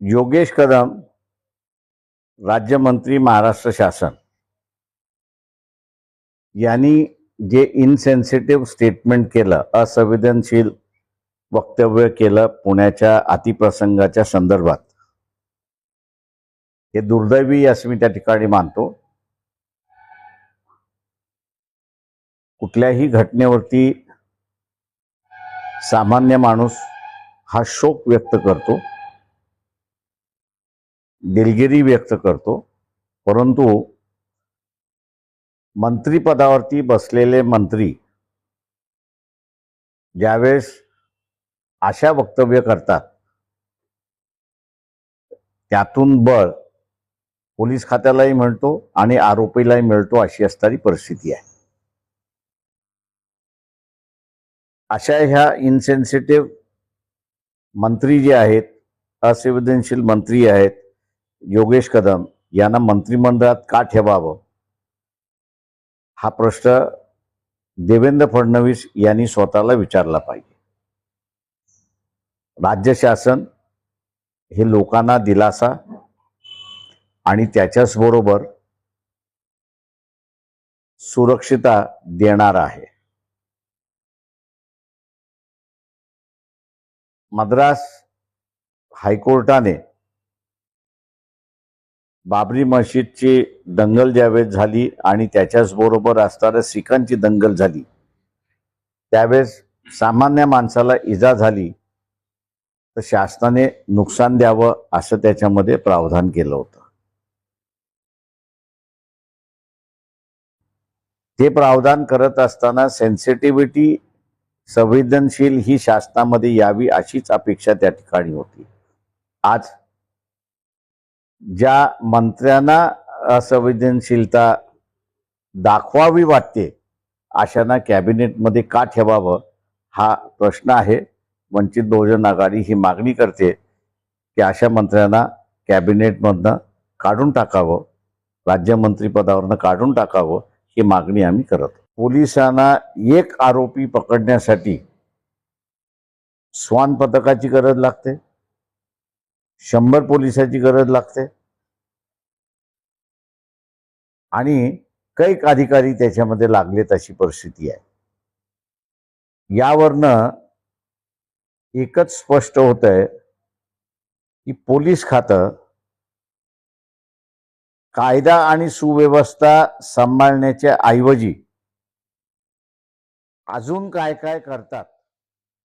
योगेश कदम राज्यमंत्री महाराष्ट्र शासन यांनी जे इनसेन्सिटिव्ह स्टेटमेंट केलं, असंवेदनशील वक्तव्य केलं पुण्याच्या अतिप्रसंगाच्या संदर्भात, हे दुर्दैवी असं मी त्या ठिकाणी मानतो. कुठल्याही घटनेवरती सामान्य माणूस हा शोक व्यक्त करतो, दिलगिरी व्यक्त करतो, परंतु मंत्रिपदावरती बसलेले मंत्री ज्यावेळेस अशा वक्तव्य करतात त्यातून बळ पोलीस खात्यालाही मिळतो आणि आरोपीलाही मिळतो, अशी असणारी परिस्थिती आहे. अशा ह्या इनसेन्सिटिव्ह मंत्री जे आहेत, असंवेदनशील मंत्री आहेत, योगेश कदम यांना मंत्रिमंडळात का ठेवावं हा प्रश्न देवेंद्र फडणवीस यांनी स्वतःला विचारला पाहिजे. राज्य शासन हे लोकांना दिलासा आणि त्याच्याच बरोबर सुरक्षितता देणार आहे. मद्रास हायकोर्टाने बाबरी मस्जिदची दंगल ज्यावेळेस झाली आणि त्याच्याच बरोबर असणाऱ्या सिखांची दंगल झाली, त्यावेळेस सामान्य माणसाला इजा झाली तर शासनाने नुकसान द्यावं असं त्याच्यामध्ये प्रावधान केलं होतं. ते प्रावधान करत असताना सेन्सिटिव्हिटी, संवेदनशील ही शासनामध्ये यावी अशीच अपेक्षा त्या ठिकाणी होती. आज ज्या मंत्र्यांना असंवेदनशीलता दाखवावी वाटते अशांना कॅबिनेटमध्ये का ठेवावं हा प्रश्न आहे. वंचित बहुजन आघाडी ही मागणी करते की अशा मंत्र्यांना कॅबिनेटमधनं काढून टाकावं, राज्यमंत्रीपदावरनं काढून टाकावं, ही मागणी आम्ही करतो. पोलिसांना एक आरोपी पकडण्यासाठी श्वान पथकाची गरज लागते, 100 पोलिसाची गरज लागते आणि कैक अधिकारी त्याच्यामध्ये लागलेत अशी परिस्थिती आहे. यावरनं एकच स्पष्ट होत आहे की पोलीस खातं कायदा आणि सुव्यवस्था सांभाळण्याच्या ऐवजी अजून काय काय करतात